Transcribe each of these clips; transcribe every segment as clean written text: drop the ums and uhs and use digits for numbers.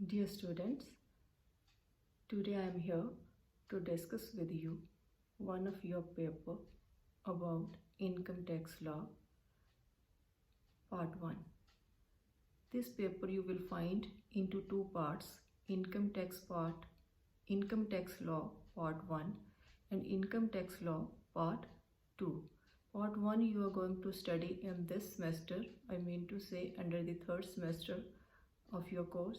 Dear students, today I am here to discuss with you one of your paper about income tax law part 1. This paper you will find into two parts, income tax law part 1 and income tax law part 2. Part 1 you are going to study in this semester, I mean to say under the third semester of your course,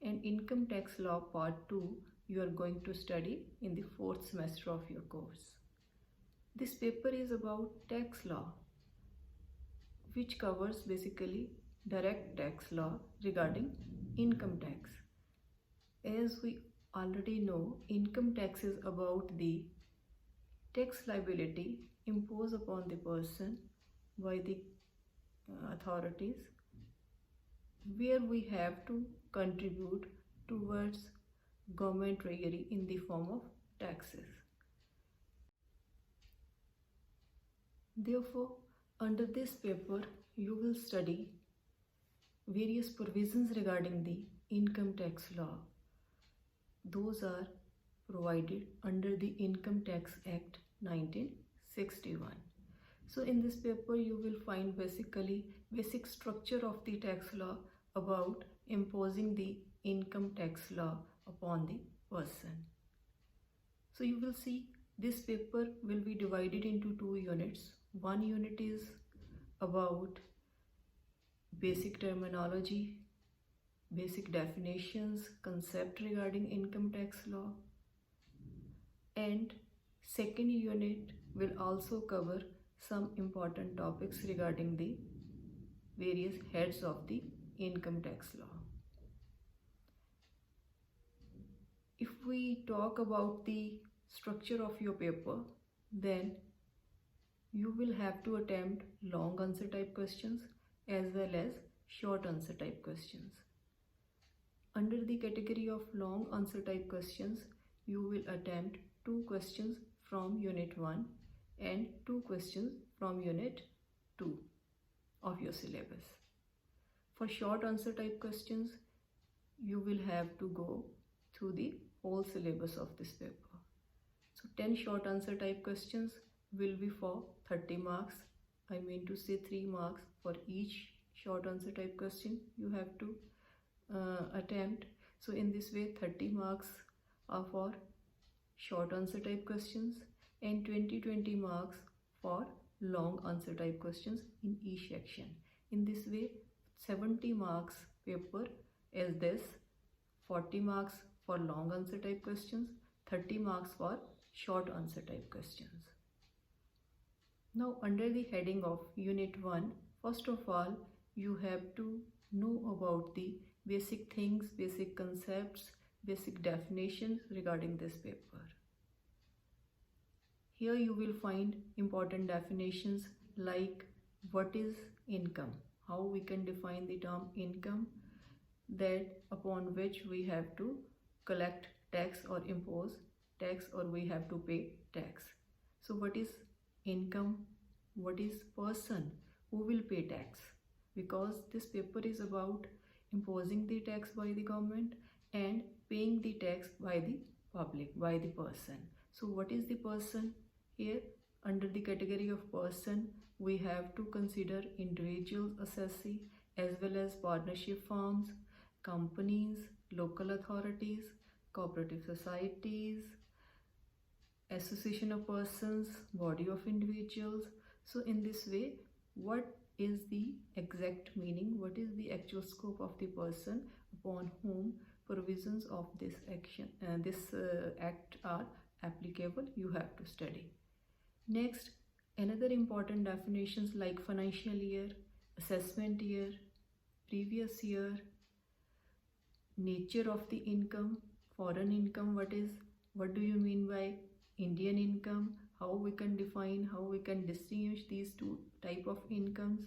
and income tax law part 2 you are going to study in the fourth semester of your course. This paper is about tax law, which covers basically direct tax law regarding income tax. As we already know, income tax is about the tax liability imposed upon the person by the authorities, where we have to contribute towards government treasury in the form of taxes. Therefore, under this paper, you will study various provisions regarding the income tax law. Those are provided under the Income Tax Act 1961. So in this paper, you will find basically basic structure of the tax law about imposing the income tax law upon the person. So you will see this paper will be divided into two units. One unit is about basic terminology, basic definitions, concept regarding income tax law, and second unit will also cover some important topics regarding the various heads of the income tax law. If we talk about the structure of your paper, then you will have to attempt long answer type questions as well as short answer type questions. Under the category of long answer type questions, you will attempt 2 questions from unit 1 and 2 questions from unit 2 of your syllabus. For short answer type questions, you will have to go through the whole syllabus of this paper. So 10 short answer type questions will be for 30 marks. I mean to say 3 marks for each short answer type question you have to attempt. So in this way 30 marks are for short answer type questions and 20 marks for long answer type questions in each section. In this way 70 marks paper is this, 40 marks for long answer type questions, 30 marks for short answer type questions. Now under the heading of unit 1, first of all you have to know about the basic things, basic concepts, basic definitions regarding this paper. Here you will find important definitions like what is income, how we can define the term income, that upon which we have to collect tax or impose tax or we have to pay tax. So what is income, what is person, who will pay tax, because this paper is about imposing the tax by the government and paying the tax by the public, by the person. So what is the person? Here under the category of person we have to consider individuals assessee as well as partnership firms, companies, local authorities, cooperative societies, association of persons, body of individuals. So in this way, what is the exact meaning, what is the actual scope of the person upon whom provisions of this act are applicable, you have to study. Next, another important definitions like financial year, assessment year, previous year, nature of the income, foreign income, what do you mean by Indian income, how we can define, how we can distinguish these two type of incomes.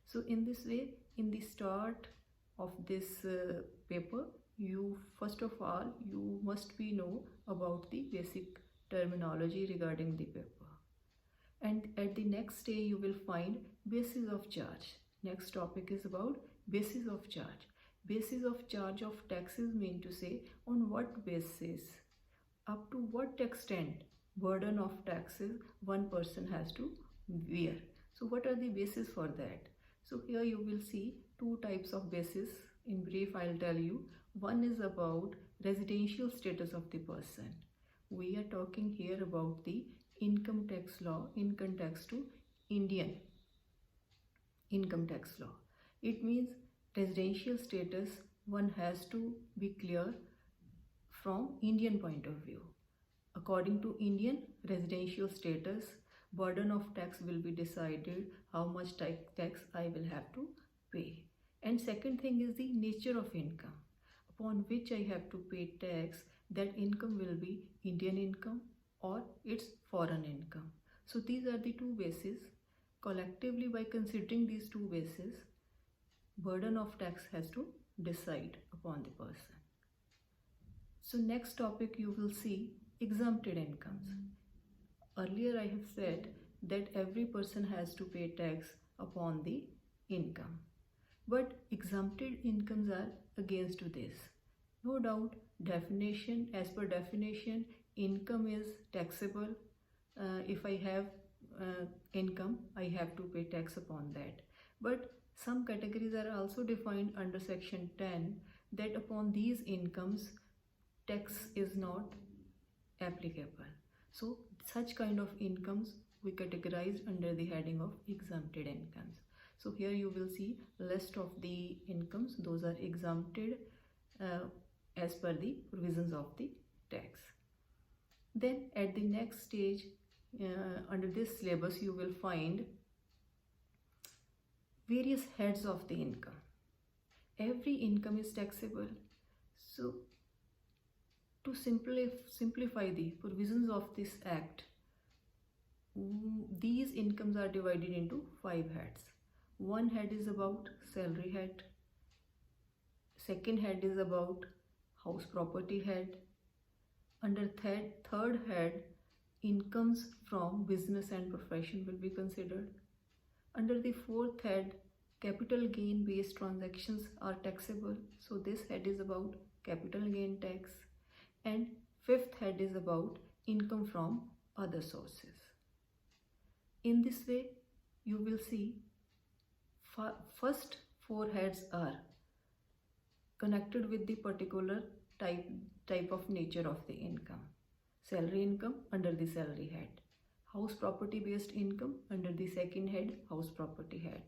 So in this way, in the start of this paper, you first of all you must be know about the basic terminology regarding the paper, and at the next day you will find basis of charge. Next topic is about basis of charge. Basis of charge of taxes mean to say on what basis, up to what extent burden of taxes one person has to bear. So what are the basis for that? So here you will see two types of basis. In brief, I'll tell you. One is about residential status of the person. We are talking here about the income tax law, income tax to Indian income tax law. It means residential status one has to be clear from Indian point of view. According to Indian residential status, burden of tax will be decided how much tax I will have to pay. And second thing is the nature of income upon which I have to pay tax. That income will be Indian income or it's foreign income. So these are the two bases. Collectively, by considering these two bases, burden of tax has to decide upon the person. So next topic you will see exempted incomes. Earlier I have said that every person has to pay tax upon the income. But exempted incomes are against to this. No doubt, definition, as per definition, income is taxable. If I have income, I have to pay tax upon that. But some categories are also defined under section 10 that upon these incomes, tax is not applicable. So such kind of incomes we categorize under the heading of exempted incomes. So here you will see list of the incomes. Those are exempted as per the provisions of the tax. Then at the next stage, under this syllabus you will find various heads of the income. Every income is taxable. So to simplify the provisions of this act, these incomes are divided into 5 heads. One head is about salary head. Second head is about house property head. Under third head, incomes from business and profession will be considered. Under the fourth head, capital gain based transactions are taxable. So this head is about capital gain tax. And fifth head is about income from other sources. In this way, you will see first 4 heads are connected with the particular type of nature of the income. Salary income under the salary head. House property based income under the second head, house property head.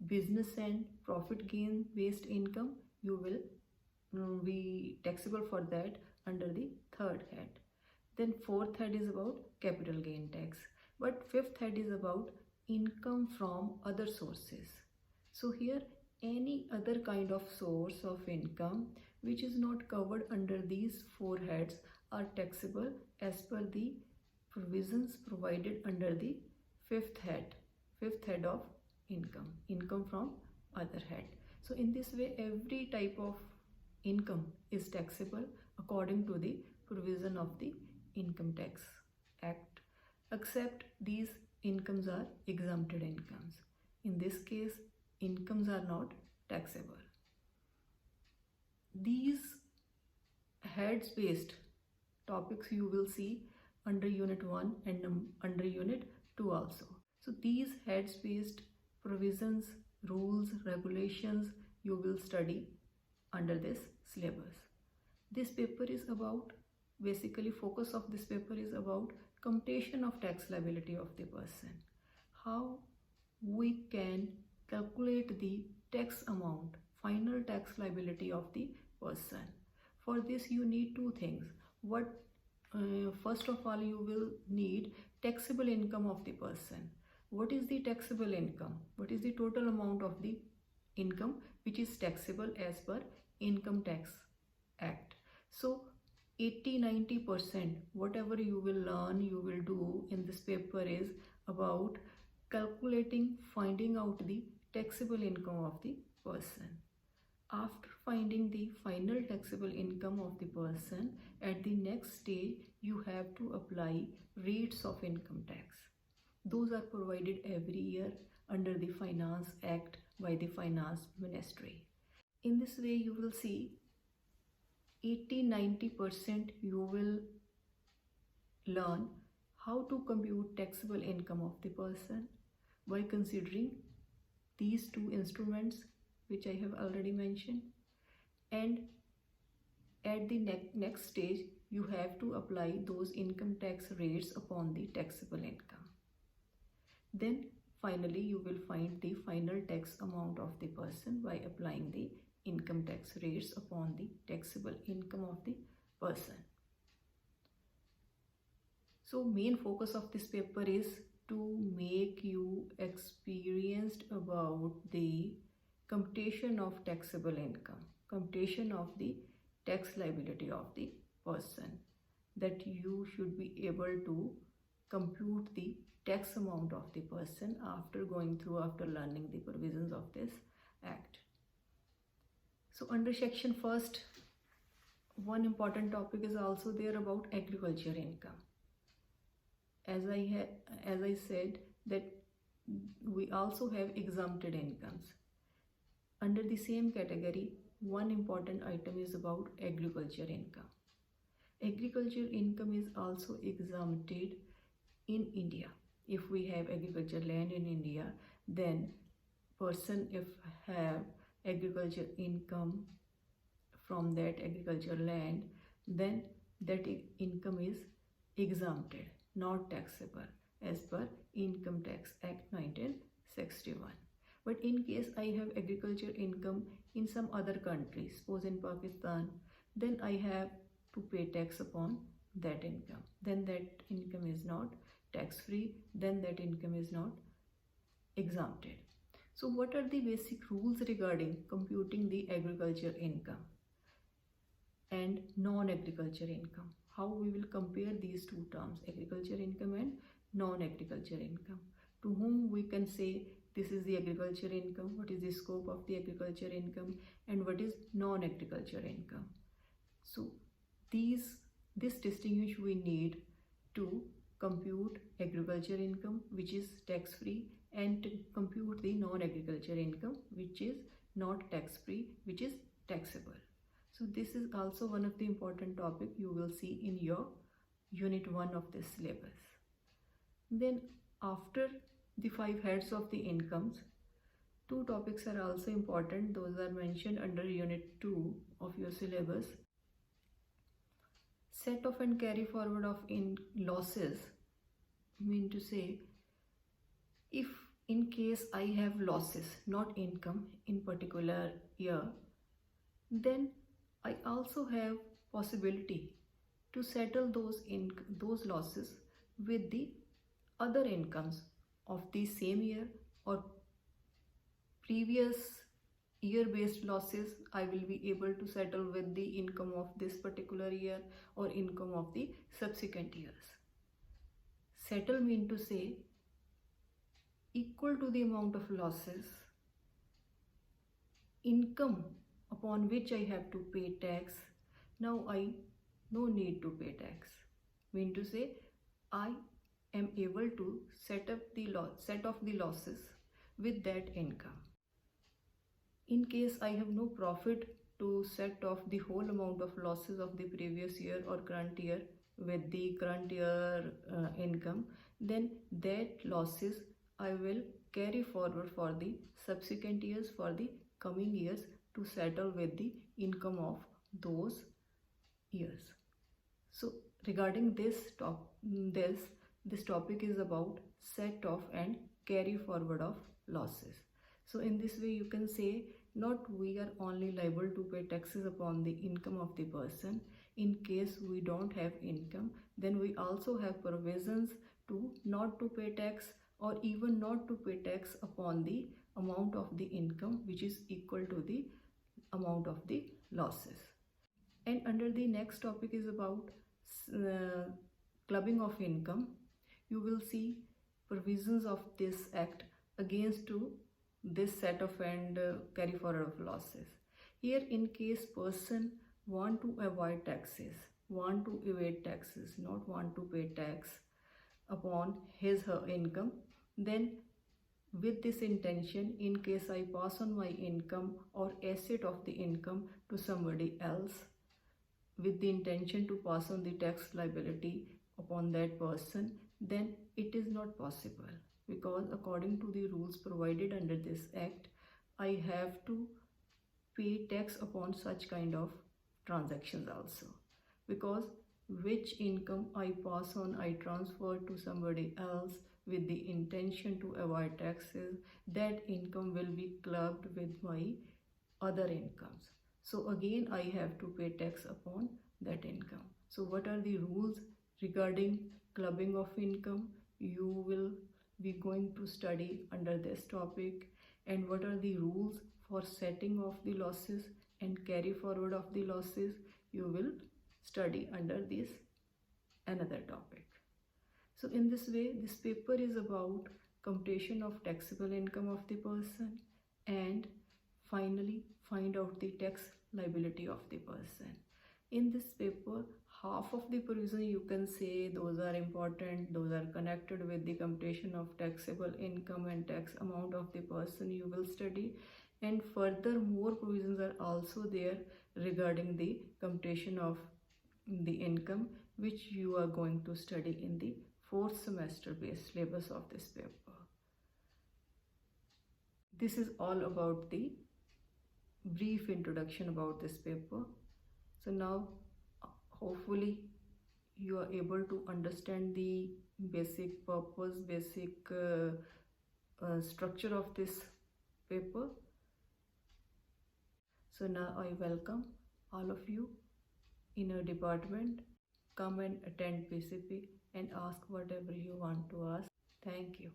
Business and profit gain based income, you will be taxable for that under the third head. Then fourth head is about capital gain tax. But fifth head is about income from other sources. So here any other kind of source of income which is not covered under these 4 heads are taxable as per the provisions provided under the fifth head of income from other head. So in this way, every type of income is taxable according to the provision of the Income Tax Act, except these incomes are exempted incomes. In this case, incomes are not taxable. These heads based topics you will see under unit 1 and under unit 2 also. So these heads based provisions, rules, regulations you will study under this syllabus. This paper is about, basically focus of this paper is about computation of tax liability of the person. How we can calculate the tax amount, final tax liability of the person. For this you need 2 things. First of all, you will need taxable income of the person. What is the taxable income? What is the total amount of the income which is taxable as per Income Tax Act? So 80-90% whatever you will learn, you will do in this paper is about calculating, finding out the taxable income of the person. After finding the final taxable income of the person, at the next stage you have to apply rates of income tax. Those are provided every year under the Finance Act by the Finance Ministry. In this way you will see 80-90% you will learn how to compute taxable income of the person by considering these two instruments which I have already mentioned, and at the next stage you have to apply those income tax rates upon the taxable income. Then finally you will find the final tax amount of the person by applying the income tax rates upon the taxable income of the person. So main focus of this paper is to make you experienced about the computation of taxable income, computation of the tax liability of the person, that you should be able to compute the tax amount of the person after learning the provisions of this act. So under section first, one important topic is also there about agriculture income. As I said that we also have exempted incomes. Under the same category, one important item is about agriculture income. Agriculture income is also exempted in India. If we have agriculture land in India, then person if have agriculture income from that agriculture land, then that income is exempted, not taxable as per Income Tax Act 1961. But in case I have agriculture income in some other country, suppose in Pakistan, then I have to pay tax upon that income. Then that income is not tax free, then that income is not exempted. So what are the basic rules regarding computing the agriculture income and non-agriculture income? How we will compare these two terms, agriculture income and non-agriculture income? To whom we can say this is the agriculture income, what is the scope of the agriculture income, and what is non-agriculture income? So this distinguish we need to compute agriculture income, which is tax free, and to compute the non-agriculture income, which is not tax free, which is taxable. So this is also one of the important topic you will see in your unit 1 of this syllabus. Then after the 5 heads of the incomes, 2 topics are also important. Those are mentioned under unit 2 of your syllabus. Set off and carry forward of losses, mean to say, if in case I have losses, not income in particular year, then I also have possibility to settle those losses with the other incomes of the same year, or previous year based losses I will be able to settle with the income of this particular year or income of the subsequent years. Settle mean to say equal to the amount of losses, income upon which I have to pay tax. Now I no need to pay tax. Mean to say I am able to set off the losses with that income. In case I have no profit to set off the whole amount of losses of the previous year or current year with the current year income, then that losses I will carry forward for the subsequent years, for the coming years, to settle with the income of those years. So regarding this topic is about set off and carry forward of losses. So in this way you can say, not we are only liable to pay taxes upon the income of the person. In case we don't have income, then we also have provisions to not to pay tax, or even not to pay tax upon the amount of the income which is equal to the amount of the losses. And under the next topic is about clubbing of income. You will see provisions of this act against to this set off and carry forward of losses. Here in case person want to avoid taxes, want to evade taxes, not want to pay tax upon his her income, then with this intention, in case I pass on my income or asset of the income to somebody else with the intention to pass on the tax liability upon that person, then it is not possible, because according to the rules provided under this act, I have to pay tax upon such kind of transactions also, because which income I pass on, I transfer to somebody else with the intention to avoid taxes, that income will be clubbed with my other incomes. So again I have to pay tax upon that income. So what are the rules regarding clubbing of income? You will be going to study under this topic. And what are the rules for setting off the losses and carry forward of the losses? You will study under this another topic. So in this way, this paper is about computation of taxable income of the person and finally find out the tax liability of the person. In this paper, half of the provision you can say those are important, those are connected with the computation of taxable income and tax amount of the person you will study, and further more provisions are also there regarding the computation of the income, which you are going to study in the fourth semester based syllabus of this paper. This is all about the brief introduction about this paper. So now hopefully you are able to understand the basic purpose, basic structure of this paper. So now I welcome all of you in a department. Come and attend PCP and ask whatever you want to ask. Thank you.